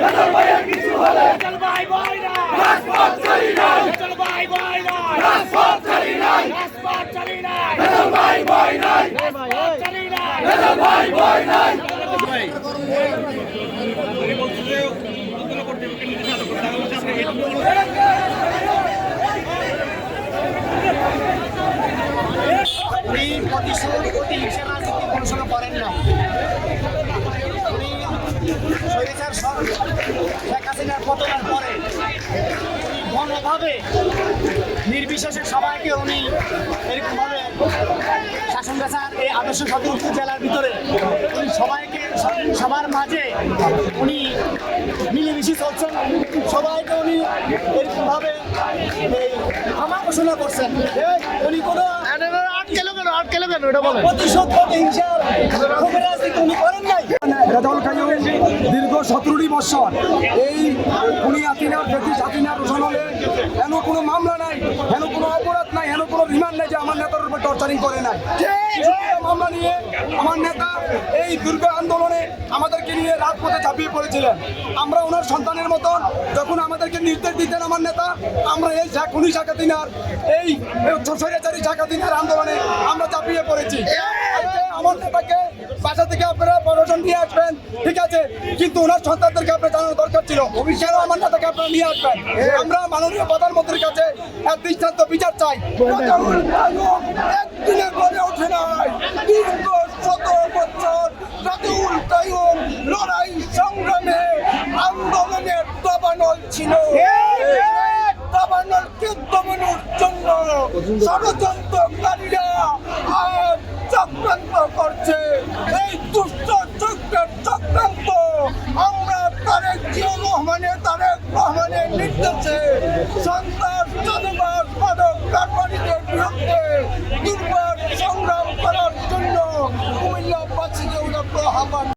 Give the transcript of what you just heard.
বেদর ভাইয়ের কিছু হলে চল ভাই ভাই না রাজপথ ছাড়ি নাই চল ভাই ভাই না রাজপথ ছাড়ি নাই রাজপথ চলি না বেদর ভাই ভয় নাই রাজপথ চলি না বেদর ভাই ভয় নাই উনি প্রতিশোধ প্রতিহিংসা রাজনীতি কোনো সময় করেন না। উনি স্বৈরাচার শেখ হাসিনার পতনের পরে উনি ঘনভাবে নির্বিশেষে সবাইকে উনি এরকমভাবে শাসন পেশার এই 877 জেলার ভিতরে উনি সবাইকে সবার মাঝে উনি মিলেমিশে চলছেন। সবাইকে উনি এরকমভাবে ক্ষমা ঘোষণা করছেন। উনি কোনো আটকেলো কেন এটা বলেন। প্রতিশোধ প্রতিহিংসার রাজনীতি উনি করেন নাই। রেজাউল কাইয়ুম দীর্ঘ 17 বছর এই খুনি হাসিনার ব্রিটিশ হাসিনার রোশনলে হেন কোনো মামলা নাই, হেন কোনো অপরাধ নাই, হেন কোনো রিমান্ড নাই যে আমার নেতার উপর টর্চারিং করে নাই। মামলা নিয়ে আমার নেতা এই দীর্ঘ আন্দোলনে আমাদেরকে নিয়ে রাজপথে ঝাঁপিয়ে পড়েছিলেন। আমরা ওনার সন্তানের মতন যখন আমাদেরকে নির্দেশ দিতেন আমার নেতা, আমরা এই খুনি শেখ হাসিনার এই স্বৈরাচারী শেখ হাসিনার আন্দোলনে আমরা ঝাঁপিয়ে পড়েছি। আমার নেতাকে বাসা থেকে আপনারা প্রশাসন নিয়ে আসবেন, ঠিক আছে, কিন্তু ওনার সন্তানদেরকে আপনার জানানো দরকার ছিল কেন আমার নেতাকে আপনারা নিয়ে আসবেন। আমরা মাননীয় প্রধানমন্ত্রীর কাছে এক দৃষ্টান্ত বিচার চাই। একদিনে গড়ে ওঠে নাই, দীর্ঘ 17 বছর রাজিউল কাইয়ুম লড়াই সংগ্রামে আন্দোলনের দাবানল ছিল। দাবানলকে দমানোর জন্য ষড়যন্ত্রকারীরা আজ চক্রান্ত করছে। এই দুষ্ট চক্রের চক্রান্ত আমরা তারেক রহমানের নির্দেশে সন্ত্রাস জনবাদ মাদক কারবারিদের বিরুদ্ধে দুর্বার সংগ্রাম করার জন্য কুমিল্লাবাসীকে আহ্বান